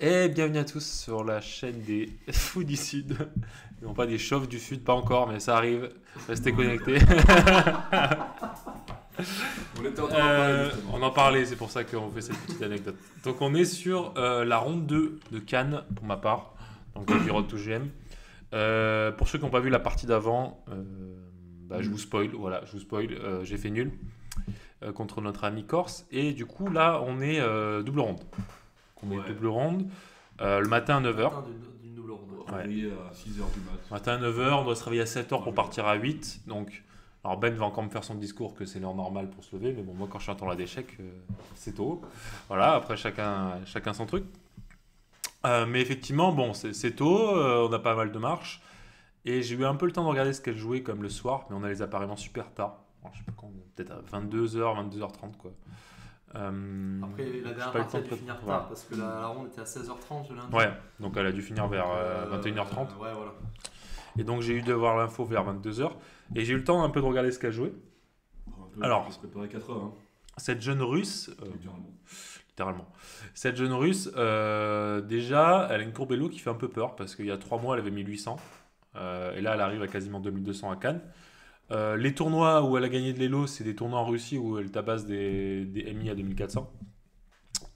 Et bienvenue à tous sur la chaîne des fous du Sud. Non pas des chauves du Sud, pas encore, mais ça arrive. Restez connectés. On était en train d'en parler justement. On en parlait, c'est pour ça qu'on fait cette petite anecdote. Donc on est sur la ronde 2 de Cannes, pour ma part. Donc du Road to GM. Pour ceux qui n'ont pas vu la partie d'avant, je vous spoil. Voilà, je vous spoil. J'ai fait nul contre notre ami Corse. Et du coup, là, on est double ronde. On est double ronde. Le matin à 9h. D'une double ronde. Réveillé à 6h du mat. Matin à 9h, on doit se réveiller à 7h pour partir à 8. Donc, alors Ben va encore me faire son discours que c'est l'heure normale pour se lever. Mais bon, moi, quand je suis en tournoi d'échecs, c'est tôt. Voilà, après, chacun son truc. Mais effectivement, bon, c'est tôt. On a pas mal de marches. Et j'ai eu un peu le temps de regarder ce qu'elle jouait comme le soir. Mais on a les appareillements super tard. Alors, je sais pas quand, peut-être à 22h, 22h30, quoi. Après, la dernière partie a dû finir tard parce que la ronde était à 16h30 le lundi. Ouais, donc elle a dû finir vers 21h30. Ouais, voilà. Et donc j'ai eu de voir l'info vers 22h. Et j'ai eu le temps un peu de regarder ce qu'elle jouait. Alors, on se préparait 4 heures. Hein. Cette jeune russe, Littéralement. cette jeune russe, déjà, elle a une courbe Elo qui fait un peu peur parce qu'il y a 3 mois, elle avait 1800. Et là, elle arrive à quasiment 2200 à Cannes. Les tournois où elle a gagné de l'Elo, c'est des tournois en Russie où elle tabasse des MI à 2400.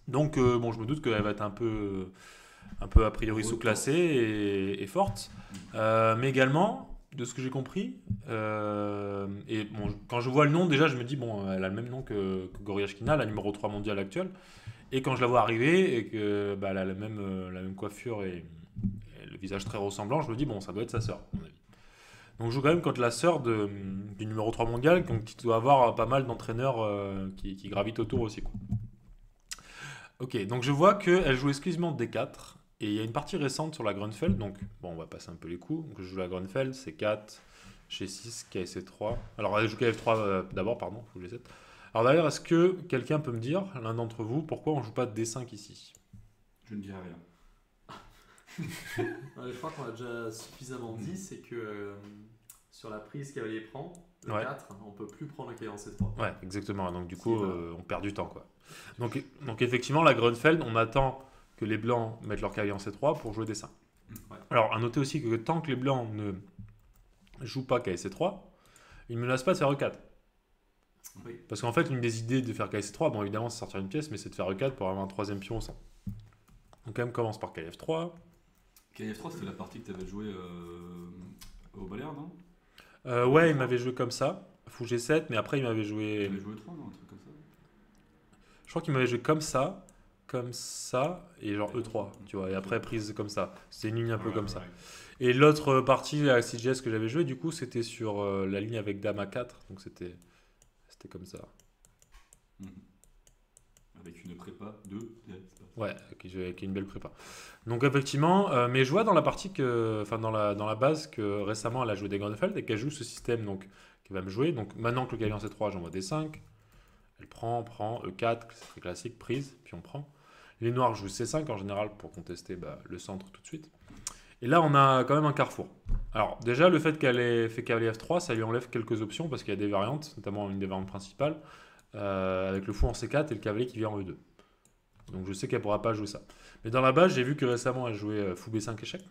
Donc, bon, je me doute qu'elle va être un peu a priori sous-classée et forte. Mais également, de ce que j'ai compris, et bon, quand je vois le nom, déjà, je me dis, bon, elle a le même nom que Goriashkina, la numéro 3 mondiale actuelle. Et quand je la vois arriver et que elle a la même coiffure et le visage très ressemblant, je me dis, bon, ça doit être sa sœur, à mon avis. Donc je joue quand même contre la sœur du numéro 3 mondial, donc qui doit avoir pas mal d'entraîneurs qui gravitent autour aussi, quoi. Ok, donc je vois qu'elle joue exclusivement D4, et il y a une partie récente sur la Grunfeld, donc bon, on va passer un peu les coups. Donc je joue la Grunfeld, C4, G6, KSC3. Alors elle joue KF3 d'abord, pardon, faut que G7. Alors d'ailleurs, est-ce que quelqu'un peut me dire, l'un d'entre vous, pourquoi on joue pas D5 ici? Je ne dirai rien. Je crois qu'on a déjà suffisamment dit, c'est que sur la prise cavalier prend, le Ouais. 4, on peut plus prendre le cavalier en C3. Ouais, exactement. Donc du coup, Si, voilà. on perd du temps, quoi. Donc effectivement, la Grunfeld, on attend que les blancs mettent leur cavalier en C3 pour jouer D5. Ouais. Alors, à noter aussi que tant que les blancs ne jouent pas KSC3, ils ne menacent pas de faire E4. Oui. Parce qu'en fait, l'une des idées de faire KSC3, bon évidemment, c'est sortir une pièce, mais c'est de faire E4 pour avoir un troisième pion au centre. Donc quand même, commence par KF3. KF3, c'était la partie que tu avais jouée au Baléares, non? Ouais, il m'avait joué comme ça, fou G7, mais après il m'avait joué... Tu avais joué 3, non? Un truc comme ça. Je crois qu'il m'avait joué comme ça, et genre E3, tu vois, et après prise comme ça. C'était une ligne un peu comme ça. Et l'autre partie, la 6GS que j'avais joué, du coup, c'était sur la ligne avec Dame A4, donc c'était comme ça. Avec une prépa de l'espace. Ouais, avec une belle prépa. Donc effectivement, mais je vois dans la partie dans la base que récemment elle a joué des Grunfeld et qu'elle joue ce système donc qui va me jouer. Donc maintenant que le cavalier en C3, j'envoie D5. Elle prend, E4, c'est très classique, prise, puis on prend. Les noirs jouent C5 en général pour contester le centre tout de suite. Et là, on a quand même un carrefour. Alors déjà, le fait qu'elle ait fait cavalier F3, ça lui enlève quelques options parce qu'il y a des variantes, notamment une des variantes principales, avec le fou en C4 et le cavalier qui vient en E2. Donc je sais qu'elle ne pourra pas jouer ça. Mais dans la base, j'ai vu que récemment, elle jouait fou B5 échec,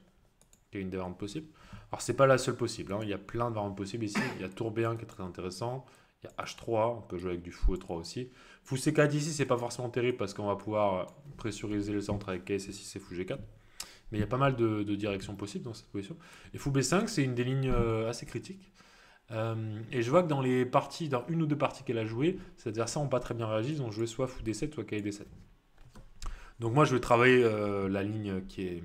qui est une des variantes possibles. Alors c'est pas la seule possible, hein. Il y a plein de variantes possibles ici. Il y a tour B1 qui est très intéressant. Il y a H3, on peut jouer avec du fou E3 aussi. Fou C4 ici, c'est pas forcément terrible parce qu'on va pouvoir pressuriser le centre avec KSC6 et fou G4. Mais il y a pas mal de directions possibles dans cette position. Et fou B5, c'est une des lignes assez critiques. Et je vois que dans une ou deux parties qu'elle a jouées, ces adversaires n'ont pas très bien réagi. Ils ont joué soit fou D7, soit KD7. Donc moi, je vais travailler la ligne qui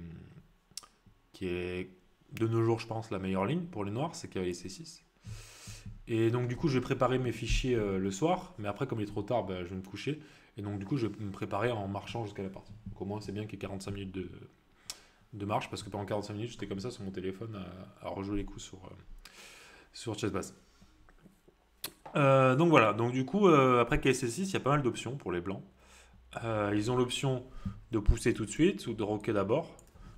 est de nos jours, je pense, la meilleure ligne pour les noirs, c'est cavalier C6. Et donc du coup, je vais préparer mes fichiers le soir, mais après, comme il est trop tard, je vais me coucher. Et donc du coup, je vais me préparer en marchant jusqu'à la partie. Donc au moins, c'est bien qu'il y ait 45 minutes de marche, parce que pendant 45 minutes, j'étais comme ça sur mon téléphone à rejouer les coups sur Chessbase. Donc voilà, donc du coup, après KSC6, il y a pas mal d'options pour les blancs. Ils ont l'option de pousser tout de suite ou de roquer d'abord.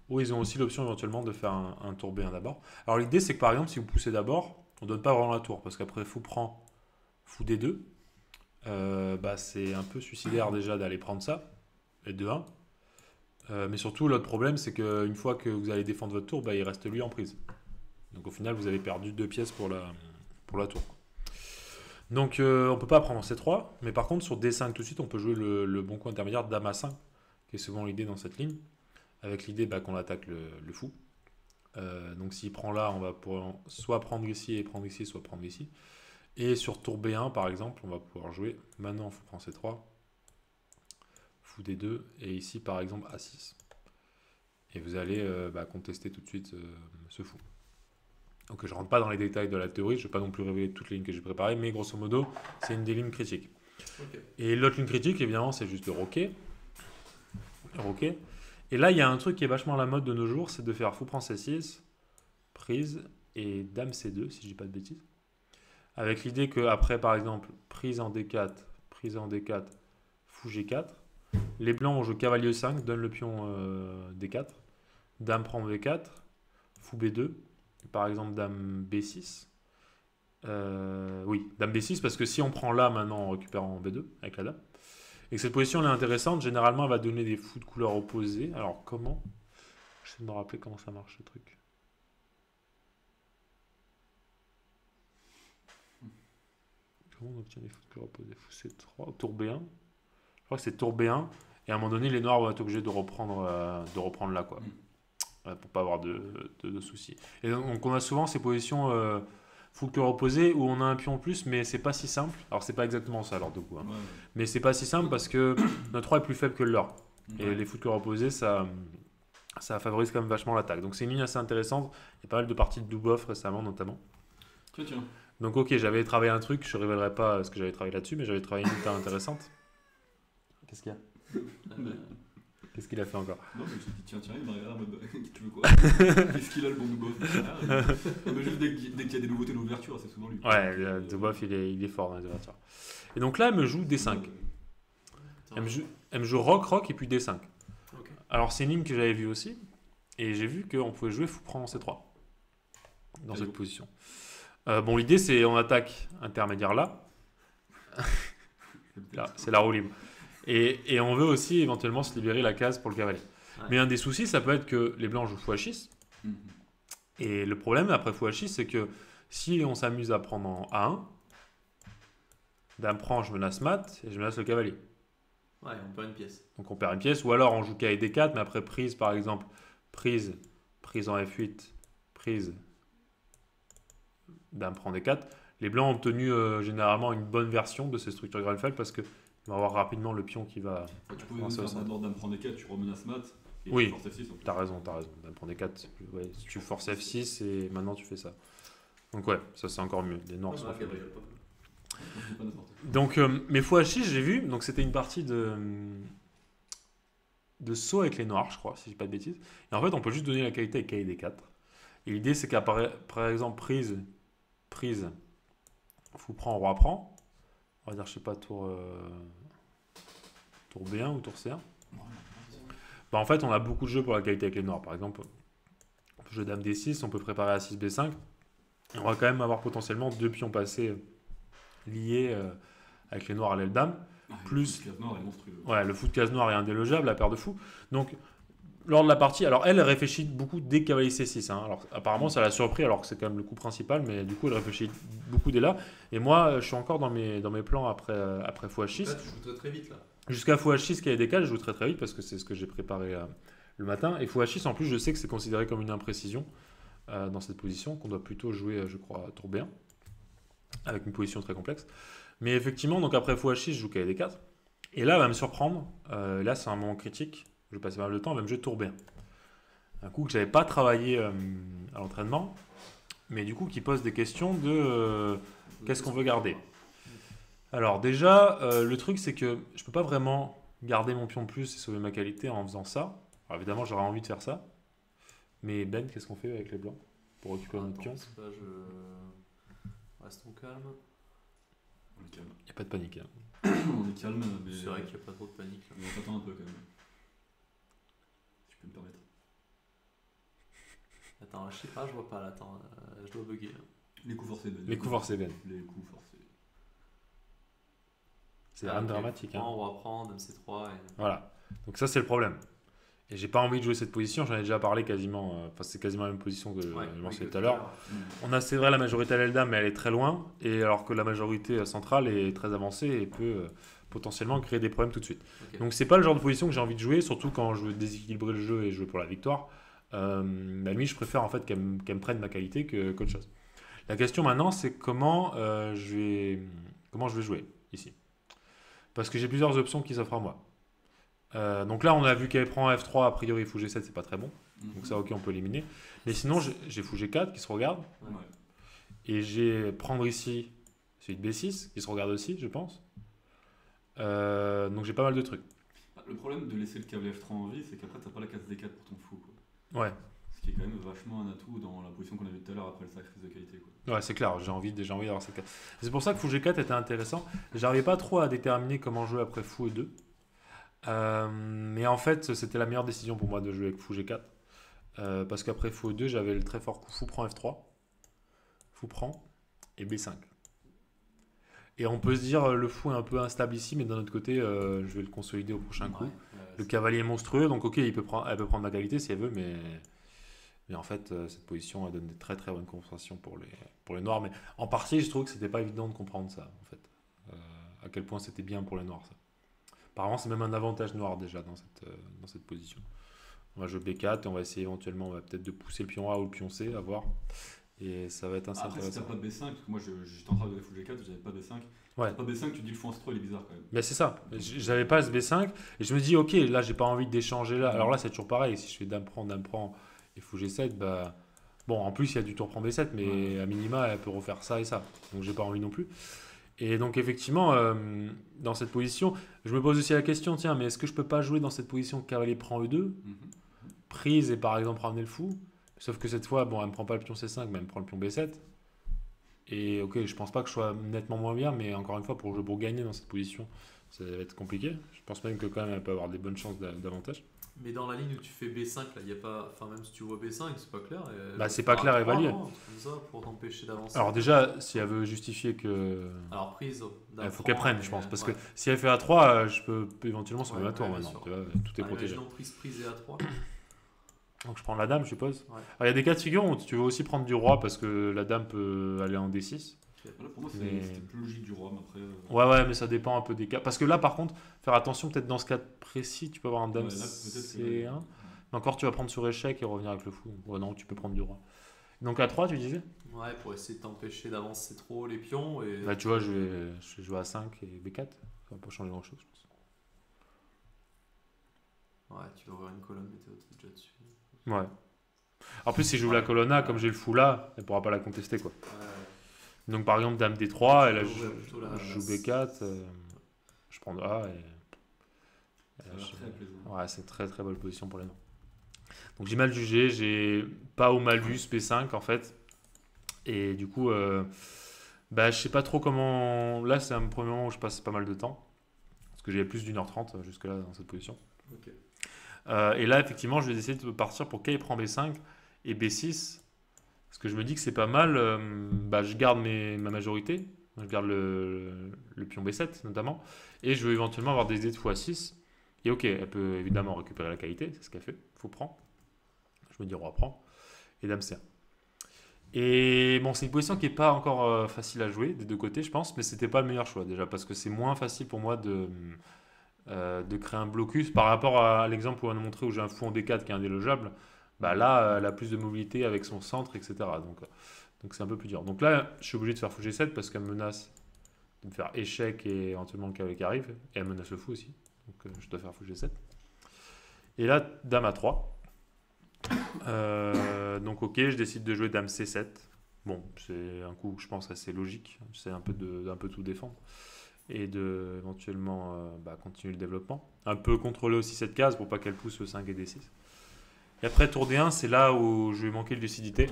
Ou ils ont aussi l'option éventuellement de faire un tour B1 d'abord. Alors l'idée c'est que par exemple si vous poussez d'abord, on ne donne pas vraiment la tour. Parce qu'après fou prend fou D2. C'est un peu suicidaire déjà d'aller prendre ça. Et D1. Mais surtout, l'autre problème, c'est qu'une fois que vous allez défendre votre tour, bah, il reste lui en prise. Donc au final, vous avez perdu 2 pièces pour la tour. Donc on peut pas prendre C3, mais par contre, sur D5 tout de suite, on peut jouer le bon coup intermédiaire Dame A5, qui est souvent l'idée dans cette ligne, avec l'idée bah, qu'on attaque le fou. Donc s'il prend là, on va pouvoir soit prendre ici et prendre ici, soit prendre ici. Et sur tour B1, par exemple, on va pouvoir jouer maintenant fou prend C3, fou D2, et ici, par exemple, A6. Et vous allez bah, contester tout de suite ce fou. Donc je ne rentre pas dans les détails de la théorie, je ne vais pas non plus révéler toutes les lignes que j'ai préparées, mais grosso modo, c'est une des lignes critiques. Ok. Et l'autre ligne critique, évidemment, c'est juste de roquer. Roquer. Et là, il y a un truc qui est vachement à la mode de nos jours, c'est de faire fou prend C6, prise, et dame C2, si je dis pas de bêtises. Avec l'idée qu'après, par exemple, prise en D4, fou G4, les blancs vont jouer cavalier E5, donne le pion D4, dame prend V4, fou B2, par exemple dame B6. Oui, dame B6, parce que si on prend là maintenant, on récupère en B2 avec la dame. Et que cette position elle est intéressante, généralement elle va donner des fous de couleur opposée. Alors comment? J'essaie de me rappeler comment ça marche ce truc. Comment on obtient des fous de couleur opposée? Fou C3, tour B1. Je crois que c'est tour B1. Et à un moment donné, les noirs vont être obligés de reprendre là, quoi. Pour pas avoir de soucis. Et donc on a souvent ces positions fou de couleur opposée où on a un pion en plus, mais c'est pas si simple. Alors c'est pas exactement ça alors du coup. Hein. Ouais. Mais c'est pas si simple parce que notre 3 est plus faible que le leur. Et Ouais. les fous de couleur opposée, ça favorise quand même vachement l'attaque. Donc c'est une ligne assez intéressante. Il y a pas mal de parties de Dubov récemment notamment. Tiens. Donc ok, j'avais travaillé un truc, je ne révélerai pas ce que j'avais travaillé là-dessus, mais j'avais travaillé une ligne intéressante. Qu'est-ce qu'il y a? Qu'est-ce qu'il a fait encore? Non, mais je me suis dit, tiens, il m'a regardé en mode, tu veux quoi? Qu'est-ce qu'il a le bon Dubov? Mais juste dès qu'il y a des nouveautés d'ouverture, c'est souvent lui. Ouais, Dubov il est fort dans les ouvertures. Et donc là, elle me joue D5. Elle me joue roc et puis D5. Ok. Alors c'est une ligne que j'avais vue aussi, et j'ai vu qu'on pouvait jouer fou prend C3 dans cette position. Bon, l'idée c'est on attaque intermédiaire là. Là, c'est la roue libre. Et on veut aussi éventuellement se libérer la case pour le cavalier. Ouais. Mais un des soucis, ça peut être que les blancs jouent fou H6. Mhm. Et le problème après fou H6, c'est que si on s'amuse à prendre en A1, dame prend, je menace mat et je menace le cavalier. Ouais, on perd une pièce. Donc on perd une pièce. Ou alors on joue cavalier D4, mais après prise par exemple, prise en F8, prise, dame prend D4. Les blancs ont obtenu généralement une bonne version de ces structures Grunfeld parce que on va avoir rapidement le pion qui va. Tu pouvais même faire d'abord dame prend D4, tu remenaces mat. Et Oui, tu forces F6 en plus. T'as raison. Dame prend D4. Ouais, si tu forces F6 et maintenant tu fais ça. Donc ouais, ça c'est encore mieux. Les noirs sont faibles. C'est pas n'importe quoi. Donc, mais fou H6, j'ai vu. Donc c'était une partie de saut avec les noirs, je crois, si je dis pas de bêtises. Et en fait, on peut juste donner la qualité avec cavalier D4. Et l'idée, c'est qu'à par exemple, prise, fou prend, roi prend. On va dire, je sais pas, tour B1 ou tour C1. Bah, en fait, on a beaucoup de jeux pour la qualité avec les noirs. Par exemple, on peut jouer dame D6, on peut préparer à 6 B5. Et on va quand même avoir potentiellement 2 pions passés liés avec les noirs à l'aile dame. Plus- Le case noir est monstrueux. Ouais, le fou de case noire est indélogeable, la paire de fous. Donc, lors de la partie, alors elle réfléchit beaucoup dès cavalier C6. Hein. Alors, apparemment, ça l'a surpris, alors que c'est quand même le coup principal, mais du coup, elle réfléchit beaucoup dès là. Et moi, je suis encore dans mes plans après fou H6. Là, tu joues très très vite là. Jusqu'à fou H6 qui a des décalé, je joue très très vite parce que c'est ce que j'ai préparé le matin. Et fou H6, en plus, je sais que c'est considéré comme une imprécision dans cette position, qu'on doit plutôt jouer, je crois, tour B1, avec une position très complexe. Mais effectivement, donc après fou H6, je joue KD4. Et là, elle va me surprendre. Là, c'est un moment critique. Je vais passer pas mal de temps, elle va me jouer tour B1. Un coup que j'avais pas travaillé à l'entraînement, mais du coup qui pose des questions de qu'est-ce qu'on veut garder. Alors déjà, le truc c'est que je peux pas vraiment garder mon pion de plus et sauver ma qualité en faisant ça. Alors évidemment, j'aurais envie de faire ça. Mais Ben, qu'est-ce qu'on fait avec les blancs pour récupérer notre pion? C'est pas, restons calmes. On est calme. Il n'y a pas de panique. Hein. On est calme, mais. C'est vrai qu'il n'y a pas trop de panique là. Mais on s'attend un peu quand même. Si je peux me permettre. Attends, je sais pas, je vois pas là. Attends, je dois bugger. Les coups forcés, Ben. Les coups forcés, Ben. Les coups forcés. C'est rien de dramatique. Hein. On va prendre dame C3 et... Voilà. Donc ça, c'est le problème. Et j'ai pas envie de jouer cette position, j'en ai déjà parlé quasiment. Enfin, c'est quasiment la même position que je mentionnais tout à l'heure. On a, c'est vrai, la majorité à l'Eldam, mais elle est très loin. Et alors que la majorité centrale est très avancée et peut potentiellement créer des problèmes tout de suite. Ok. Donc, c'est pas le genre de position que j'ai envie de jouer, surtout quand je veux déséquilibrer le jeu et jouer pour la victoire. Lui, je préfère en fait qu'elle me prenne ma qualité qu'autre chose. La question maintenant, c'est comment je vais jouer ici. Parce que j'ai plusieurs options qui s'offrent à moi. Donc là, on a vu qu'elle prend F3, a priori fou G7, c'est pas très bon. Donc ça, ok, on peut éliminer. Mais sinon, j'ai fou G4 qui se regarde. Ouais. Et j'ai prendre ici celui de B6 qui se regarde aussi, je pense. Donc j'ai pas mal de trucs. Le problème de laisser le câble F3 en vie, c'est qu'après, t'as pas la case D4 pour ton fou. Quoi. Ouais, Ce qui est quand même vachement un atout dans la position qu'on a vue tout à l'heure après le sacrifice de qualité. Quoi. ouais, c'est clair, j'ai envie d'avoir cette carte. C'est pour ça que fou G4 était intéressant. J'arrivais pas trop à déterminer comment jouer après fou E2. Mais en fait, c'était la meilleure décision pour moi de jouer avec fou G4. Parce qu'après fou E2, j'avais le très fort coup fou prend F3, fou prend et B5. Et on peut se dire le fou est un peu instable ici, mais d'un autre côté, je vais le consolider au prochain coup. Le cavalier est monstrueux, donc ok, elle peut prendre ma qualité si elle veut, mais en fait, cette position elle donne des très très bonnes compensations pour les noirs. Mais en partie, je trouve que c'était pas évident de comprendre ça, en fait. À quel point c'était bien pour les noirs, ça. Apparemment, c'est même un avantage noir déjà dans cette position. On va jouer B4 et on va essayer éventuellement peut-être de pousser le pion A ou le pion C, à voir. Et ça va être assez Après, si intéressant. t'as pas B5, parce que moi j'étais en train de jouer fou G4, j'avais pas B5. Ouais. Si t'as pas B5, tu te dis le fou en C3 il est bizarre quand même. Mais c'est ça, j'avais pas ce B5 et je me dis ok, là j'ai pas envie d'échanger là. Alors là c'est toujours pareil, si je fais dame prend et fou G7, bah bon en plus il y a du tour prend B7 mais à minima elle peut refaire ça et ça. Donc j'ai pas envie non plus. Et donc effectivement dans cette position, je me pose aussi la question tiens, mais est-ce que je peux pas jouer dans cette position cavalier prend E2 prise et par exemple ramener le fou, sauf que cette fois bon elle me prend pas le pion C5 mais elle me prend le pion B7. Et ok, je pense pas que je sois nettement moins bien, mais encore une fois, pour gagner dans cette position, ça va être compliqué. Je pense même que quand même, elle peut avoir des bonnes chances d'avantage. Mais dans la ligne où tu fais B5, là, il y a pas. Enfin, même si tu vois B5, c'est pas clair. Bah, c'est pas clair à évaluer. Comme ça, pour t'empêcher d'avancer. Alors déjà, si elle veut justifier que... Alors, prise. Il faut qu'elle prenne, je pense. Parce que ouais. si elle fait A3, je peux éventuellement sauver ma tour bien maintenant. sûr. Tu vois, tout est protégé. Imaginons prise et A3. Donc je prends la dame, je suppose. Ouais. Alors il y a des cas de figure où tu veux aussi prendre du roi parce que la dame peut aller en D6. Voilà, pour moi, Mais- c'était plus logique du roi, mais après. Ouais, mais ça dépend un peu des cas. Parce que là, par contre, faire attention, peut-être dans ce cas précis, tu peux avoir un dame Ouais, là, peut-être que- C1. Mais encore, tu vas prendre sur échec et revenir avec le fou. Ouais, non, tu peux prendre du roi. Donc à 3, tu disais Ouais, pour essayer de t'empêcher d'avancer trop les pions. Et... Là, tu vois, je vais jouer à 5 et B4. Ça va pas changer grand-chose, je pense. Ouais, tu vas ouvrir une colonne, mais t'es déjà dessus. Ouais. En plus, si je joue la colonne A, comme j'ai le fou là, elle pourra pas la contester, quoi. Ouais. Donc par exemple, dame D3, et là, Tu peux ouvrir plutôt je joue B4, je prends A et... Ça a l'air très plaisant. Ouais, c'est très très bonne position pour les noirs. Donc j'ai mal jugé, j'ai pas au malus P5 en fait. Et du coup, je sais pas trop comment. Là, c'est un premier moment où je passe pas mal de temps. Parce que j'avais plus d'1h30 jusque-là dans cette position. Ok. Et là, effectivement, je vais essayer de partir pour K prend B5 et B6. Parce que je me dis que c'est pas mal. Je garde ma majorité. Je garde le pion B7 notamment. Et je veux éventuellement avoir des idées de x6. Et ok, elle peut évidemment récupérer la qualité, c'est ce qu'elle fait. Fou prend. Je me dis roi prend. Et dame C1. Et bon, c'est une position qui n'est pas encore facile à jouer des deux côtés, je pense. Mais c'était pas le meilleur choix déjà. Parce que c'est moins facile pour moi de créer un blocus par rapport à l'exemple où on a montré où j'ai un fou en D4 qui est indélogeable. Bah là, elle a plus de mobilité avec son centre, etc. Donc c'est un peu plus dur. Donc là, je suis obligé de faire fou G7 parce qu'elle menace de me faire échec et éventuellement le cavalier qui arrive. Et elle menace le fou aussi. Donc je dois faire fou G7. Et là, dame A3. Donc ok, je décide de jouer dame C7. Bon, c'est un coup, je pense, assez logique. C'est un peu tout défendre. Et de éventuellement continuer le développement. Un peu contrôler aussi cette case pour pas qu'elle pousse le 5 et D6. Et après tour D1, c'est là où je vais manquer de lucidité.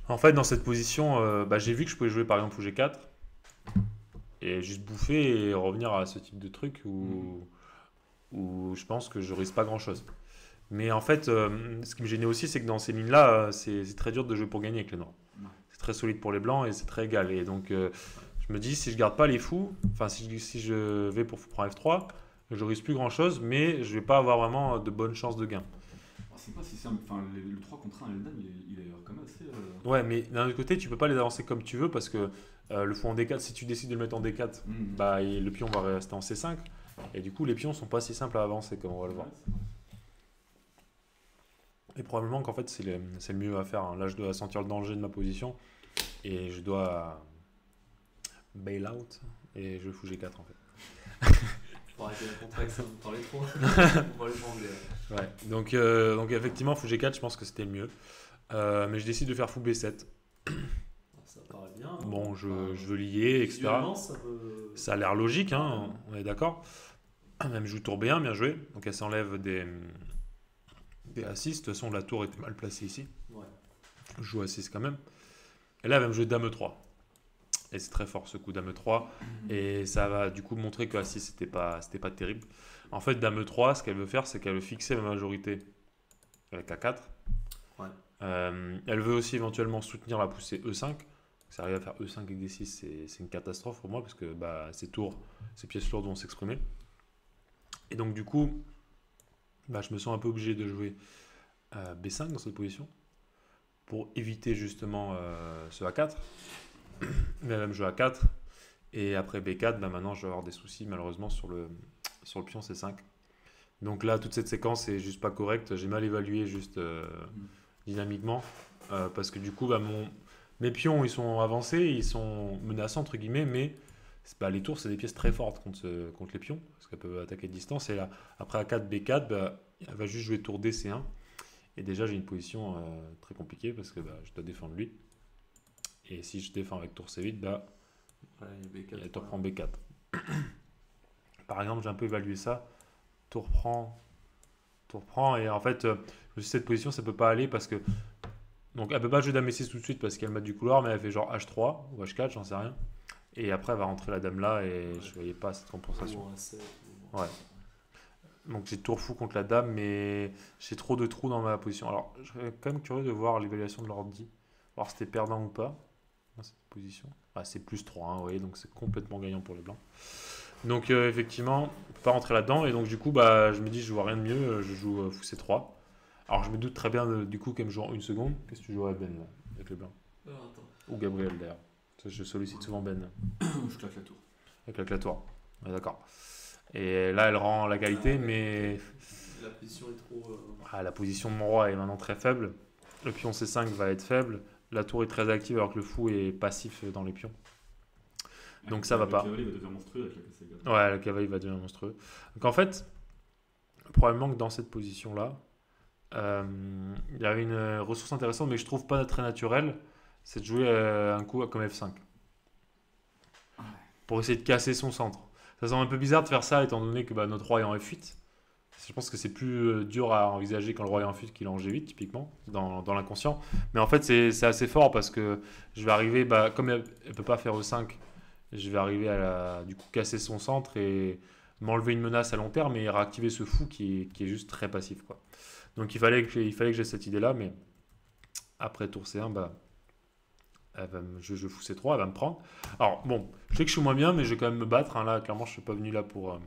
En fait, dans cette position, j'ai vu que je pouvais jouer par exemple fou G4 et juste bouffer et revenir à ce type de truc où je pense que je risque pas grand chose. Mais en fait, ce qui me gênait aussi, c'est que dans ces mines-là, c'est très dur de jouer pour gagner avec les noirs. C'est très solide pour les blancs et c'est très égal. Et donc, je me dis, si je garde pas les fous, enfin, si je vais pour fou prend F3, Je risque plus grand chose, mais je vais pas avoir vraiment de bonnes chances de gain. C'est pas si simple. Enfin, le 3 contre 1 et le dame, il est quand même assez. Ouais, mais d'un autre côté, tu peux pas les avancer comme tu veux parce que le fou en D4, si tu décides de le mettre en D4, bah, le pion va rester en C5. Et du coup, les pions sont pas si simples à avancer comme on va le voir. Et probablement qu'en fait, c'est le mieux à faire. Hein. Là, je dois sentir le danger de ma position et je dois bail out et je fous G4 en fait. Faut arrêter la contraction, vous parlez trop. On va le prendre. Ouais, donc effectivement, fou G4, je pense que c'était le mieux. Mais je décide de faire fou B7. Ça paraît bien. Bon, je veux lier, etc. Ça a l'air logique, hein, on est d'accord. Même joue tour B1, bien joué. Donc elle s'enlève des A6. De toute façon, la tour était mal placée ici. Ouais. Je joue A6 quand même. Et là, elle va me jouer Dame E3. Et c'est très fort ce coup Dame E3. Et ça va du coup montrer que A6 c'était pas terrible. En fait, Dame E3, ce qu'elle veut faire, c'est qu'elle veut fixer ma majorité avec A4. Ouais. Elle veut aussi éventuellement soutenir la poussée E5. Si elle arrive à faire E5 avec D6, c'est une catastrophe pour moi parce que bah, ces tours, ces pièces lourdes vont s'exprimer. Et donc du coup, bah, je me sens un peu obligé de jouer B5 dans cette position pour éviter justement ce A4. Mais elle va me jouer A4 et après B4, bah, maintenant je vais avoir des soucis malheureusement sur le pion C5. Donc là, toute cette séquence est juste pas correcte. J'ai mal évalué juste dynamiquement parce que du coup, bah, mes pions ils sont avancés, ils sont menaçants entre guillemets, mais les tours c'est des pièces très fortes contre les pions parce qu'elles peuvent attaquer de distance. Et là, après A4, B4, bah, elle va juste jouer tour D, C1. Et déjà j'ai une position très compliquée parce que bah, je dois défendre lui. Et si je défends avec tour C8, bah, il tour prend B4. Par exemple, j'ai un peu évalué ça. Tour prend. Et en fait, cette position, ça peut pas aller parce que. Donc, elle peut pas jouer dame E6 tout de suite parce qu'elle met du couloir, mais elle fait genre H3 ou H4, j'en sais rien. Et après, elle va rentrer la dame là et je voyais pas cette compensation. Ouais. Donc, j'ai tour fou contre la dame, mais j'ai trop de trous dans ma position. Alors, je serais quand même curieux de voir l'évaluation de l'ordi, voir si c'était perdant ou pas dans cette position. Ah, c'est plus 3, hein, vous voyez, donc c'est complètement gagnant pour les blancs. Donc effectivement, on ne peut pas rentrer là-dedans. Et donc du coup, bah, je me dis, je vois rien de mieux, je joue fou C3. Alors je me doute très bien du coup qu'elle me joue en une seconde. Qu'est-ce que tu jouerais Ben là, avec les blancs ou Gabriel d'ailleurs. Je sollicite souvent Ben. Je claque la tour. Avec la clatoire. Ouais, d'accord. Et là, elle rend la qualité, mais... La position est trop... la position de mon roi est maintenant très faible. Le pion C5 va être faible. La tour est très active alors que le fou est passif dans les pions. Donc ça va pas. Le cavalier va devenir monstrueux avec la casse. Ouais, le cavalier va devenir monstrueux. Donc en fait, probablement que dans cette position-là, il y avait une ressource intéressante, mais que je trouve pas très naturelle, c'est de jouer un coup comme F5. Pour essayer de casser son centre. Ça semble un peu bizarre de faire ça étant donné que notre roi est en F8. Je pense que c'est plus dur à envisager quand le roi est en F8 qu'il est en G8, typiquement, dans l'inconscient. Mais en fait, c'est assez fort parce que je vais arriver, comme elle ne peut pas faire E5, je vais arriver à du coup casser son centre et m'enlever une menace à long terme et réactiver ce fou qui est juste très passif, quoi. Donc il fallait que j'ai cette idée là, mais après tour C1, je fous C3, elle va me prendre. Alors bon, je sais que je suis moins bien, mais je vais quand même me battre, hein. Là clairement je suis pas venu là pour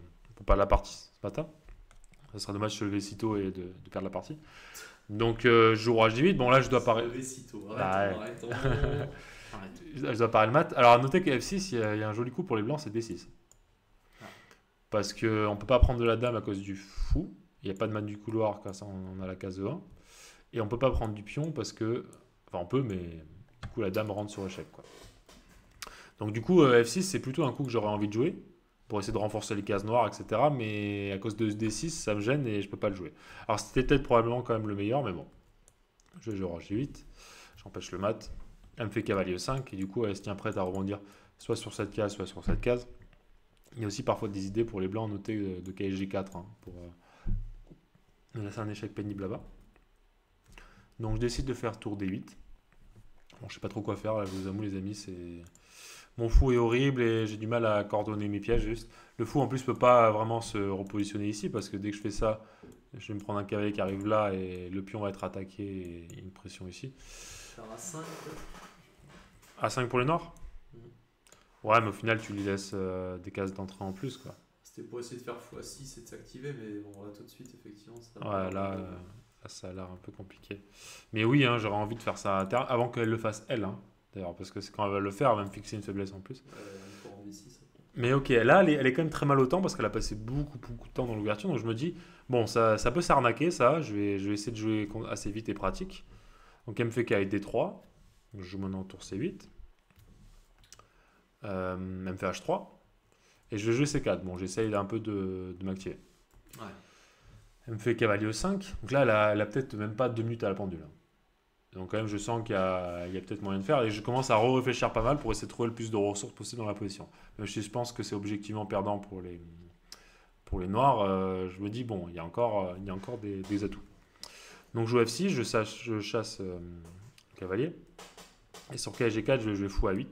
perdre la partie ce matin. Ça serait dommage de se lever si tôt et de perdre la partie. Donc je joue roi H8. Bon là je dois paraître. Arrête. Je dois parer le mat. Alors à noter que F6, il y a un joli coup pour les blancs, c'est D6. Parce qu'on ne peut pas prendre de la dame à cause du fou. Il n'y a pas de mat du couloir, quand ça on a la case E1. Et on ne peut pas prendre du pion parce que. Enfin on peut, mais du coup la dame rentre sur échec, quoi. Donc du coup F6 c'est plutôt un coup que j'aurais envie de jouer pour essayer de renforcer les cases noires, etc. Mais à cause de ce D6, ça me gêne et je ne peux pas le jouer. Alors c'était peut-être probablement quand même le meilleur, mais bon. Je joue roi G8, j'empêche le mat. Elle me fait cavalier E5 et du coup elle se tient prête à rebondir soit sur cette case, soit sur cette case. Il y a aussi parfois des idées pour les blancs notées de KSG4 pour laisser un échec pénible là-bas. Donc je décide de faire tour D8. Bon, je sais pas trop quoi faire, là, je vous avoue les amis, mon fou est horrible et j'ai du mal à coordonner mes pièges juste. Le fou en plus peut pas vraiment se repositionner ici parce que dès que je fais ça, je vais me prendre un cavalier qui arrive là et le pion va être attaqué et il y a une pression ici. A5 A5 pour les noirs. Ouais, mais au final, tu lui laisses des cases d'entrée en plus, quoi. C'était C'était pour essayer de faire x6 et de s'activer, mais bon, là tout de suite, effectivement, ça Ouais, là, ça a l'air un peu compliqué. Mais oui, hein, j'aurais envie de faire ça à terme, avant qu'elle le fasse elle, hein, d'ailleurs, parce que c'est quand elle va le faire, elle va me fixer une faiblesse en plus. encore en V6. Mais ok, là, elle est quand même très mal au temps, parce qu'elle a passé beaucoup de temps dans l'ouverture, donc je me dis, bon, ça peut s'arnaquer, ça, je vais essayer de jouer assez vite et pratique. Donc elle me fait qu'avec D3, je joue maintenant tour C8, elle me fait H3, et je vais jouer C4, bon, j'essaye un peu de m'activer. Ouais. Elle me fait cavalier E5. Donc là, elle a peut-être même pas 2 minutes à la pendule. Donc quand même, je sens qu'il y a peut-être moyen de faire. Et je commence à réfléchir pas mal pour essayer de trouver le plus de ressources possible dans la position. Même si je pense que c'est objectivement perdant pour les noirs, je me dis, bon, il y a encore des atouts. Donc je joue F6, je chasse le cavalier. Et sur KG4, je vais jouer fou A8.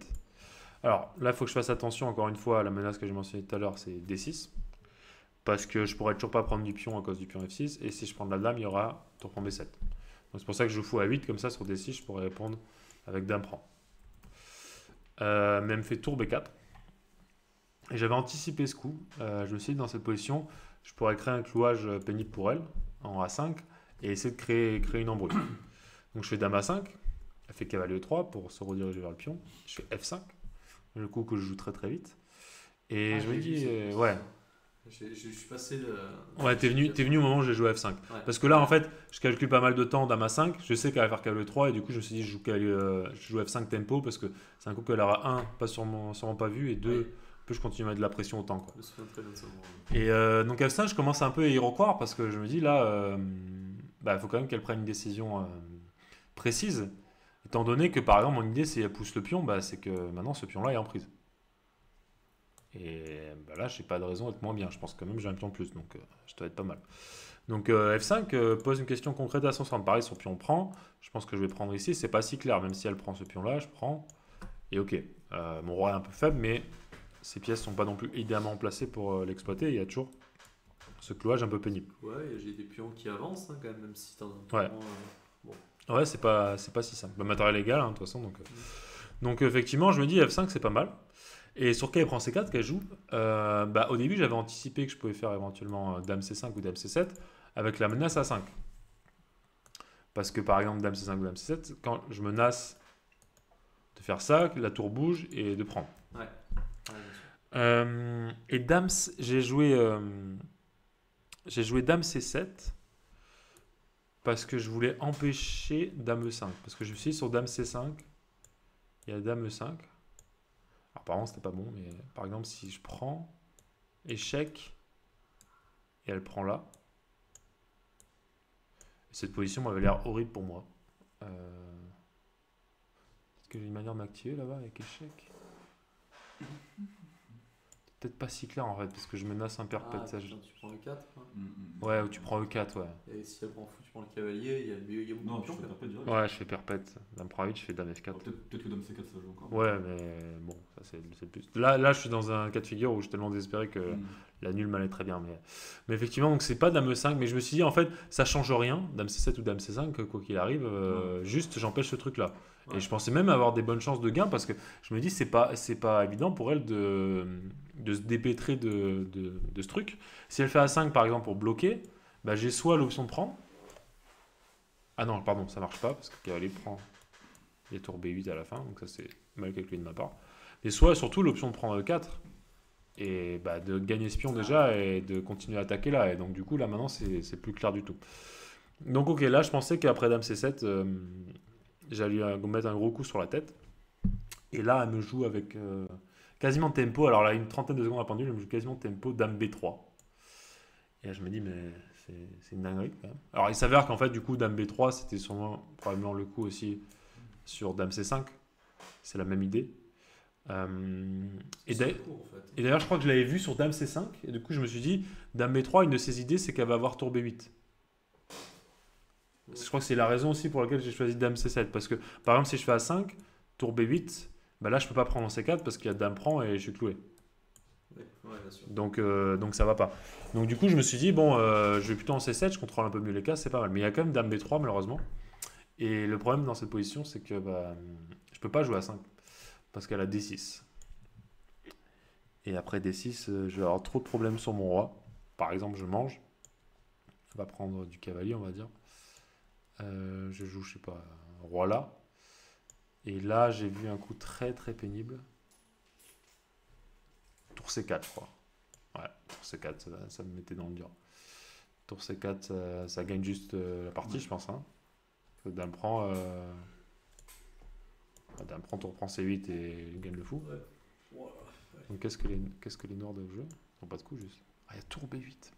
Alors là, il faut que je fasse attention, encore une fois, à la menace que j'ai mentionnée tout à l'heure, c'est D6. Parce que je pourrais toujours pas prendre du pion à cause du pion F6. Et si je prends de la dame, il y aura tour prend B7. Donc c'est pour ça que je joue fou A8. Comme ça, sur D6, je pourrais répondre avec dame prend. Mais elle me fait tour B4. Et j'avais anticipé ce coup. Je me suis dit, dans cette position, je pourrais créer un clouage pénible pour elle, en A5, et essayer de créer une embrouille. Donc je fais dame A5. Elle fait cavalier E3 pour se rediriger vers le pion. Je fais F5. Le coup que je joue très vite. Et je me dis, ouais. Je suis passé de... Ouais, t'es venu au moment où j'ai joué F5. Ouais. Parce que là, en fait, je calcule pas mal de temps dame A5. Je sais qu'elle va faire cavalier 3 et du coup, je me suis dit, je joue F5 tempo parce que c'est un coup qu'elle aura, pas sûrement pas vu et deux, Ouais. je continue à mettre de la pression au temps. Quoi. Je me souviens très bien de ça. Et donc F5, je commence un peu à y recroire parce que je me dis là, il faut quand même qu'elle prenne une décision précise. Étant donné que par exemple, mon idée, si elle pousse le pion, c'est que maintenant ce pion-là est en prise. Et là, j'ai pas de raison d'être moins bien. Je pense quand même que j'ai un pion de plus, donc je dois être pas mal. Donc F5 pose une question concrète à son centre. Pareil, son pion prend. Je pense que je vais prendre ici. C'est pas si clair, même si elle prend ce pion-là, je prends. Et ok, mon roi est un peu faible, mais ces pièces sont pas non plus idéalement placées pour l'exploiter. Il y a toujours ce clouage un peu pénible. Ouais, j'ai des pions qui avancent quand même si t'en as Ouais. Ouais, c'est pas si simple. Le matériel est égal, de toute façon. Donc effectivement, je me dis F5, c'est pas mal. Et sur quelle prend C4 qu'elle joue, au début, j'avais anticipé que je pouvais faire éventuellement dame C5 ou dame C7 avec la menace A5. Parce que par exemple, dame C5 ou dame C7, quand je menace de faire ça, la tour bouge et de prendre. Ouais. Et dame, j'ai joué dame C7 parce que je voulais empêcher dame E5. Parce que je suis sur dame C5, il y a dame E5. Alors, apparemment, c'était pas bon, mais par exemple, si je prends échec et elle prend là, cette position m'avait l'air horrible pour moi. Est-ce que j'ai une manière de m'activer là-bas avec échec? Peut-être pas si clair en fait, parce que je menace un perpète. Tu prends le 4 quoi. Ouais, ou tu prends E4, ouais. Et si elle prend fou, tu prends le cavalier, il y a beaucoup Non, de tu pions. fais perpète direct. Ouais, je fais perpète. Dame prend 8, je fais dame F4. Peut-être que dame C4 ça joue encore. Ouais, mais bon, ça c'est le plus. Là, je suis dans un cas de figure où je suis tellement désespéré que la nulle m'allait très bien. Mais effectivement, donc c'est pas dame E5, mais je me suis dit en fait, ça change rien, dame C7 ou dame C5, quoi qu'il arrive, juste j'empêche ce truc-là. Ouais. Et je pensais même avoir des bonnes chances de gain parce que je me dis c'est pas évident pour elle de se dépêtrer de ce truc. Si elle fait A5 par exemple pour bloquer, j'ai soit l'option de prendre. Ah non, pardon, ça marche pas parce que cavalier prend les tours B8 à la fin, donc ça c'est mal calculé de ma part. Et soit surtout l'option de prendre E4 et de gagner ce pion déjà et de continuer à attaquer là. Et donc du coup là maintenant c'est plus clair du tout. Donc ok, là je pensais qu'après dame C7, j'allais mettre un gros coup sur la tête. Et là elle me joue avec quasiment tempo. Alors là une trentaine de secondes à pendule, elle me joue quasiment tempo dame B3. Et là je me dis mais c'est une dinguerie quand même. Alors il s'avère qu'en fait du coup dame B3 c'était probablement le coup aussi sur dame C5. C'est la même idée. Et d'ailleurs je crois que je l'avais vu sur dame C5 et du coup je me suis dit dame B3, une de ses idées c'est qu'elle va avoir tour B8. Je crois que c'est la raison aussi pour laquelle j'ai choisi dame C7 parce que par exemple si je fais A5 tour B8, là je peux pas prendre en C4 parce qu'il y a dame prend et je suis cloué. Ouais, bien sûr. Donc ça va pas. Donc du coup je me suis dit je vais plutôt en C7, je contrôle un peu mieux les cases, c'est pas mal. Mais il y a quand même dame B3 malheureusement. Et le problème dans cette position c'est que je peux pas jouer à 5 parce qu'elle a D6. Et après D6, je vais avoir trop de problèmes sur mon roi. Par exemple, je mange. On va prendre du cavalier, on va dire. Je joue, je sais pas, roi là. Et là, j'ai vu un coup très très pénible. Tour C4, je crois. Ouais, tour C4, ça me mettait dans le dur. Tour C4, ça gagne juste la partie, je pense. Hein. Dame prend, tour prend C8 et gagne le fou. Ouais. Voilà. Donc qu'est-ce que les noirs doivent jouer? Ils n'ont pas de coup juste. Ah, il y a tour B8.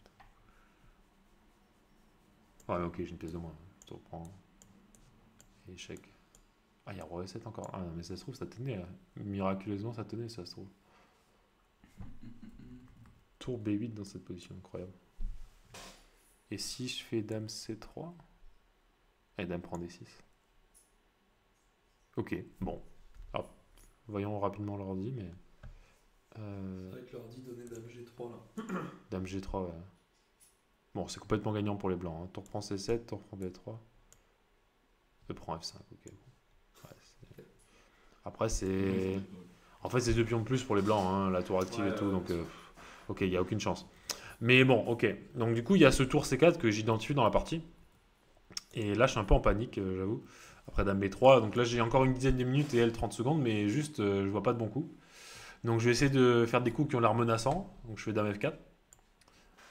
Ouais, ok, j'ai une pièce de moins. Tour prend. Et échec. Ah, il y a roi E7 encore. Ah, non, mais ça se trouve, ça tenait. Là. Miraculeusement, ça tenait, ça se trouve. Tour B8 dans cette position, incroyable. Et si je fais dame C3? Et dame prend D6. Ok, bon. Alors, voyons rapidement l'ordi, mais... C'est vrai que l'ordi donnait dame G3 là. Dame G3, ouais. Bon, c'est complètement gagnant pour les blancs. Hein. Tour prend C7, tour prend B3. E prend F5, ok. Ouais, après, c'est... En fait, c'est 2 pions de plus pour les blancs, hein, la tour active et tout, donc... ok, il n'y a aucune chance. Mais bon, ok. Donc du coup, il y a ce tour C4 que j'identifie dans la partie. Et là, je suis un peu en panique, j'avoue. Après dame B3, donc là, j'ai encore une dizaine de minutes et elle 30 secondes, mais juste, je vois pas de bon coup. Donc je vais essayer de faire des coups qui ont l'air menaçants. Donc je fais dame F4.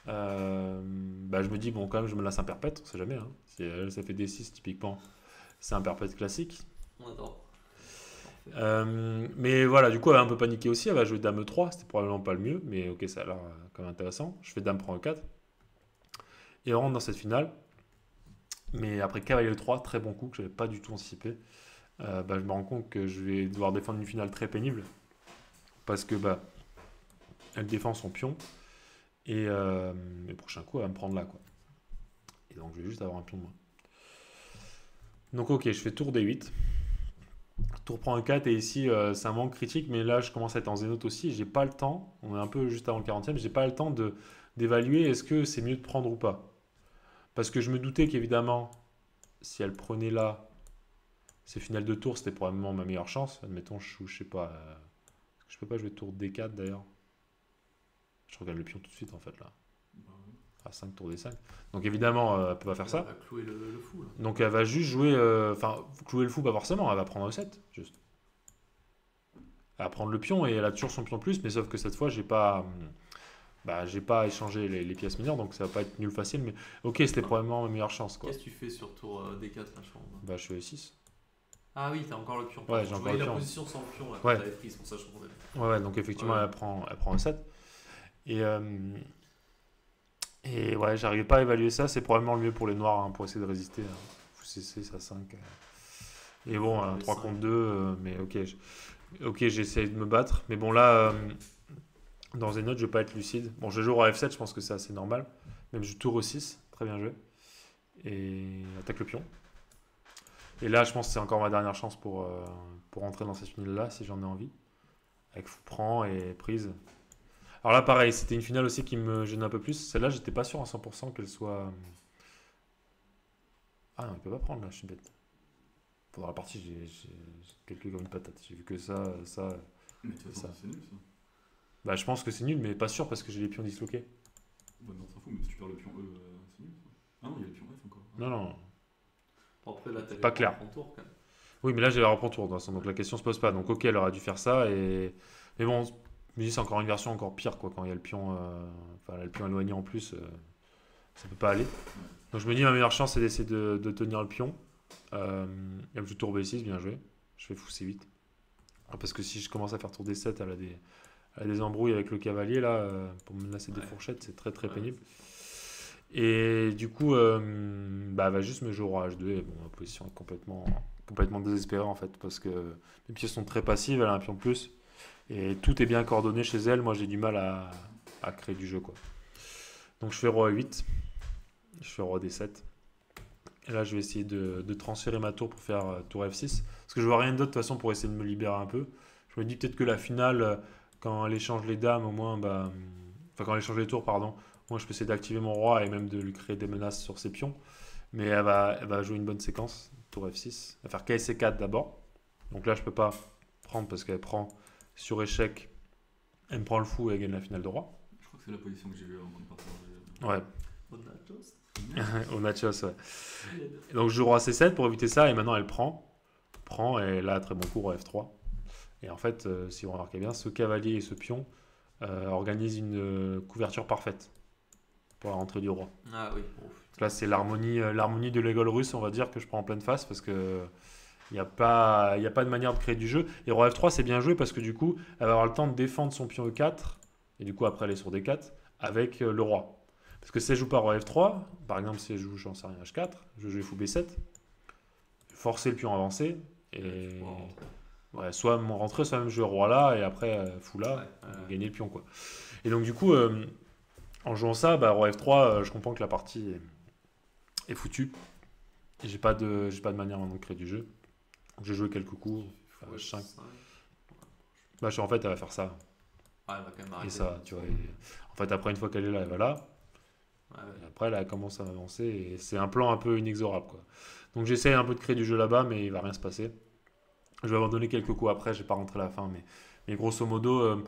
Je me dis, bon, quand même, je me laisse un perpète, on sait jamais. Hein. Si ça fait D6, typiquement, c'est un perpète classique. On adore. Mais voilà, du coup, elle a un peu paniqué aussi. Elle va jouer dame E3, c'était probablement pas le mieux, mais ok, ça a l'air quand même intéressant. Je fais dame prend E4. Et on rentre dans cette finale. Mais après cavalier E3, très bon coup que j'avais pas du tout anticipé. Je me rends compte que je vais devoir défendre une finale très pénible. Parce que elle défend son pion. Et le prochain coup, elle va me prendre là, quoi. Et donc, je vais juste avoir un pion de moins. Donc, ok, je fais tour D8. Tour prend un 4 et ici, c'est un manque critique. Mais là, je commence à être en zénote aussi. J'ai pas le temps. On est un peu juste avant le 40e. J'ai pas le temps d'évaluer est-ce que c'est mieux de prendre ou pas. Parce que je me doutais qu'évidemment, si elle prenait là, ces finales de tour, c'était probablement ma meilleure chance. Admettons, je sais pas. Je peux pas jouer tour D4 d'ailleurs. Je regarde le pion tout de suite en fait là. À 5 tour D5. Donc évidemment, elle peut pas faire ça. Elle va clouer le fou là. Donc elle va juste jouer. Enfin, clouer le fou, pas forcément. Elle va prendre E7, juste. Elle va prendre le pion et elle a toujours son pion de plus, mais sauf que cette fois, j'ai pas échangé les pièces mineures, donc ça va pas être nul facile. Mais ok, c'était probablement ma meilleure chance quoi. Qu'est-ce que tu fais sur tour D4 là, je crois? Je fais E6. Ah oui, t'as encore le pion. Ouais, j'ai encore le la pion. position sans le pion là, Ouais. que t'avais prise, pour ça je comprenais. Ouais, donc effectivement, Ouais. elle prend E7. Et ouais, j'arrivais pas à évaluer ça. C'est probablement le mieux pour les noirs hein, pour essayer de résister. Fou C6 à 5. Et bon, 3 contre 2, mais ok. J'essaie de me battre. Mais bon, là, dans une note, je vais pas être lucide. Bon, je joue roi F7, je pense que c'est assez normal. Même je tour E6, très bien joué. Et attaque le pion. Et là, je pense que c'est encore ma dernière chance pour rentrer dans cette finale-là, si j'en ai envie. Avec fou prend et prise. Alors là, pareil, c'était une finale aussi qui me gêne un peu plus. Celle-là, j'étais pas sûr à 100% qu'elle soit... Ah non, il peut pas prendre là, je suis bête. Pendant la partie, j'ai calculé comme une patate. J'ai vu que ça... Mais de toute façon, Ça. c'est nul ça. Je pense que c'est nul, mais pas sûr parce que j'ai les pions disloqués. Ouais, non, t'en fous, mais si tu perds le pion E, c'est nul ça. Ah non, il y a le pion F encore. Non. Après là, t'avais pas clair. en tour quand même. Oui, mais là, j'avais reprendre tour, de toute façon, donc la question se pose pas. Donc ok, elle aurait dû faire ça. Mais bon, je me dis c'est encore une version encore pire, quoi, quand il y a le pion... le pion éloigné en plus, ça peut pas aller. Donc je me dis ma meilleure chance, c'est d'essayer de tenir le pion. Elle joue tour B6, bien joué. Je fais fou C8. Parce que si je commence à faire tour D7, elle a des embrouilles avec le cavalier là, pour me menacer des fourchettes, c'est très très pénible. Et du coup, elle va juste me jouer au roi H2. Et bon, ma position est complètement désespérée en fait, parce que les pièces sont très passives, elle a un pion de plus. Et tout est bien coordonné chez elle. Moi, j'ai du mal à créer du jeu, quoi. Donc, je fais roi 8. Je fais roi D7. Et là, je vais essayer de transférer ma tour pour faire tour F6. Parce que je vois rien d'autre, de toute façon, pour essayer de me libérer un peu. Je me dis peut-être que la finale, quand elle échange les dames, au moins, quand elle échange les tours, pardon, moi, je peux essayer d'activer mon roi et même de lui créer des menaces sur ses pions. Mais elle va jouer une bonne séquence. Tour F6. Elle va faire KSC4 d'abord. Donc là, je peux pas prendre parce qu'elle prend sur échec Elle me prend le fou et elle gagne la finale de roi. Je crois que c'est la position que j'ai vue avant de partir. Ouais, On a toast. au nachos, ouais. Et donc je joue roi C7 pour éviter ça et maintenant elle prend. Et là, très bon coup, roi F3. Et en fait, si vous remarquez bien, ce cavalier et ce pion organisent une couverture parfaite pour la rentrée du roi. Ah oui. Là, c'est l'harmonie de l'école russe, on va dire, que je prends en pleine face parce que il n'y a pas de manière de créer du jeu. Et roi F3, c'est bien joué parce que du coup, elle va avoir le temps de défendre son pion E4 et du coup, après, elle est sur D4 avec le roi. Parce que si elle joue pas roi F3, par exemple, si elle joue, j'en sais rien, H4, je joue fou B7, forcer le pion avancé et ouais, soit mon rentrée, soit même jouer roi là et après fou là, gagner le pion quoi. Et donc du coup, en jouant ça, roi F3, je comprends que la partie est foutue. Et j'ai pas de manière maintenant de créer du jeu. Donc j'ai joué quelques coups, H5. En fait, elle va faire ça. Ouais, elle va quand même arrêter. Et ça, tu vois. En fait, après, une fois qu'elle est là, elle va là. Ouais. Et après, là, elle commence à avancer. Et c'est un plan un peu inexorable, quoi. Donc j'essaie un peu de créer du jeu là-bas, mais il va rien se passer. Je vais abandonner quelques coups après, je vais pas rentrer à la fin. Mais grosso modo,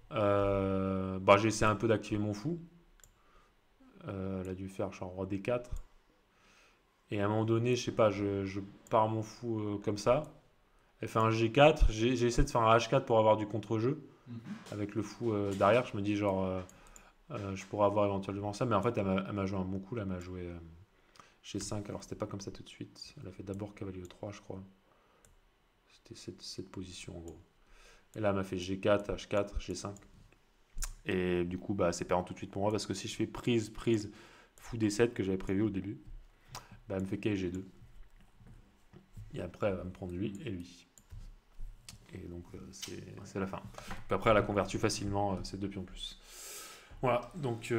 j'ai essayé un peu d'activer mon fou. Elle a dû faire genre roi D4. Et à un moment donné, je sais pas, je pars mon fou comme ça. Elle fait un G4. J'ai essayé de faire un H4 pour avoir du contre-jeu. Avec le fou derrière. Je me dis genre, je pourrais avoir éventuellement ça. Mais en fait, elle m'a joué un bon coup. Là, elle m'a joué G5. Alors, c'était pas comme ça tout de suite. Elle a fait d'abord cavalier E3, je crois. C'était cette position, en gros. Et là, elle m'a fait G4, H4, G5. Et du coup, c'est perdant tout de suite pour moi. Parce que si je fais prise, fou D7 que j'avais prévu au début, elle me fait K G2. Et après, elle va me prendre lui et lui. Et donc, c'est la fin. Puis après, elle a converti facilement ces deux pions plus. Voilà, donc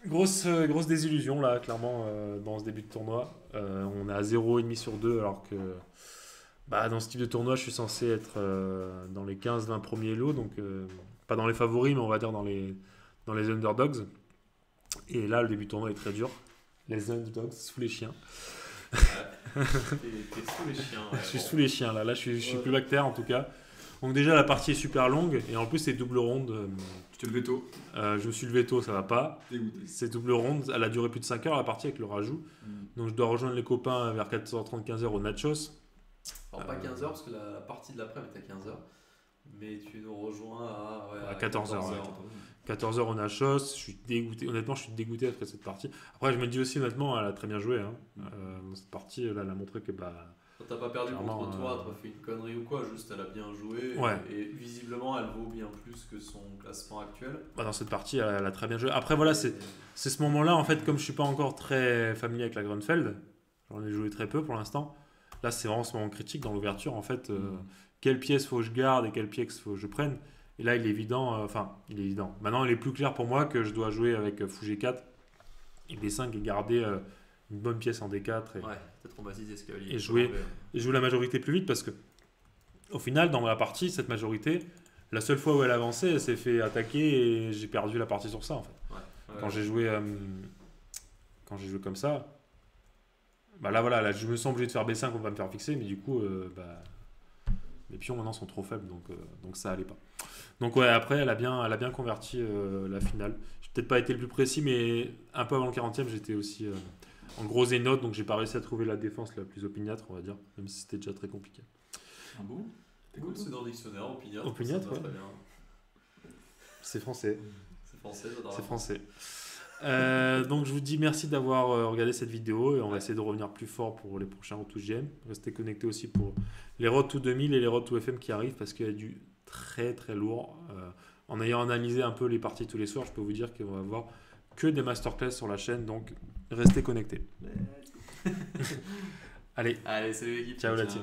grosse désillusion là, clairement, dans ce début de tournoi. On est à 0,5 sur 2, alors que dans ce type de tournoi, je suis censé être dans les 15-20 premiers lots, donc pas dans les favoris, mais on va dire dans les underdogs. Et là, le début de tournoi est très dur. Les underdogs, sous les chiens. T'es sous les chiens. Ouais, je suis sous les chiens là, je suis plus bactère en tout cas. Donc déjà la partie est super longue et en plus c'est double ronde. Tu t'es levé tôt. Je me suis levé tôt, ça va pas. Dégoûté. C'est double ronde, elle a duré plus de 5 heures la partie avec le rajout. Donc je dois rejoindre les copains vers 14h30, 15h au nachos. Alors pas 15h parce que la partie de l'après-midi est à 15h. Mais tu nous rejoins à 14h. 14h au nachos, je suis dégoûté. Honnêtement, je suis dégoûté après cette partie. Après, je me dis aussi, honnêtement, elle a très bien joué. Dans cette partie, là, elle a montré que t'as pas perdu contre toi, t'as pas fait une connerie ou quoi, juste elle a bien joué. Ouais. Et visiblement, elle vaut bien plus que son classement actuel. Dans cette partie, elle a très bien joué. Après, voilà, c'est ce moment-là, en fait, comme je suis pas encore très familier avec la Grunfeld, j'en ai joué très peu pour l'instant. Là, c'est vraiment ce moment critique dans l'ouverture, en fait. Quelle pièce faut que je garde et quelle pièce faut que je prenne. Et là, il est évident. Il est évident. Maintenant, il est plus clair pour moi que je dois jouer avec fou G4 et D5 et garder une bonne pièce en D4. Peut-être traumatiser ce cavalier. Et jouer la majorité plus vite parce que, au final, dans la partie, cette majorité, la seule fois où elle avançait, elle s'est fait attaquer et j'ai perdu la partie sur ça, en fait. Quand j'ai joué comme ça, là, je me sens obligé de faire B5 pour pas me faire fixer, mais du coup, mes pions maintenant sont trop faibles, donc ça allait pas. Donc après elle a bien converti la finale. J'ai peut-être pas été le plus précis, mais un peu avant le 40e, j'étais aussi en gros zénote, donc j'ai pas réussi à trouver la défense la plus opiniâtre, on va dire, même si c'était déjà très compliqué. Ah bon? Écoute, c'est dans le dictionnaire, opiniâtre. Opiniâtre, ouais. C'est français. C'est français. Donc je vous dis merci d'avoir regardé cette vidéo et on va essayer de revenir plus fort pour les prochains Road to GM. Restez connectés aussi pour les Road to 2000 et les Road to FM qui arrivent parce qu'il y a du très très lourd. En ayant analysé un peu les parties tous les soirs, je peux vous dire qu'on va avoir que des masterclass sur la chaîne, donc restez connectés. Allez, salut l'équipe. Ciao la team.